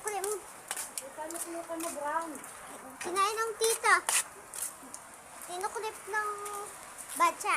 Kinukulit mo. Luka mo brown. Kinain ng tita. Kinukulit ng batsa.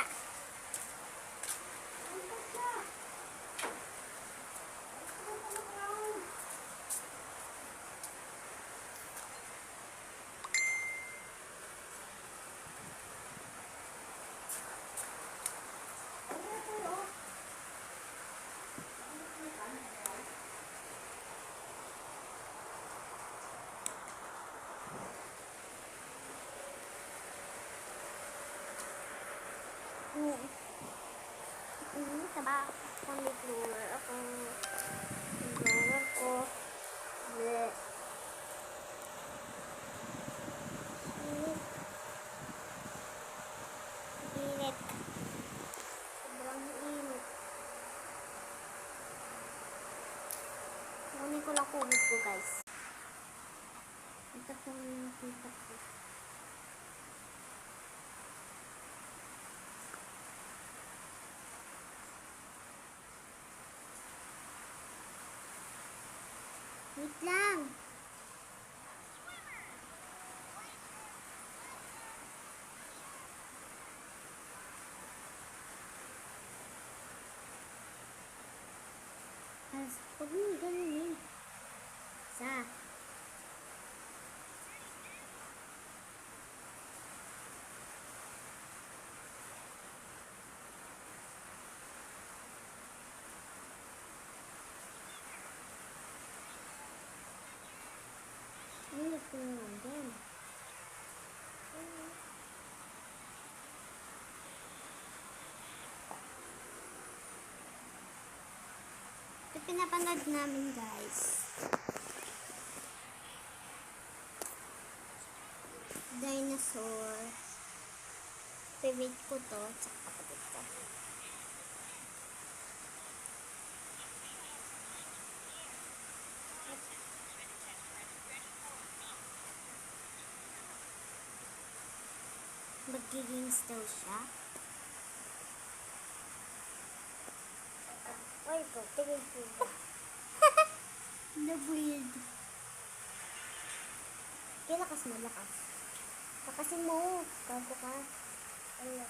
Taba akong drawer ako. Drawer ko. Bleh. Init. Sobrang init. Kunin ko lang kumot ko, guys. Ito po yung tita ko. Wait lang. Huwag mo ganunin. Isa. Init ko naman din. Ito pinapanood namin, guys. Dinosaur. Favorite ko to. Tsaka kapatid ko. Magigings daw siya. Ay, ito. Tingin ko ba? Na-weird. Kaya lakas mo, lakas. Lakasin mo. Bago ka. Ay,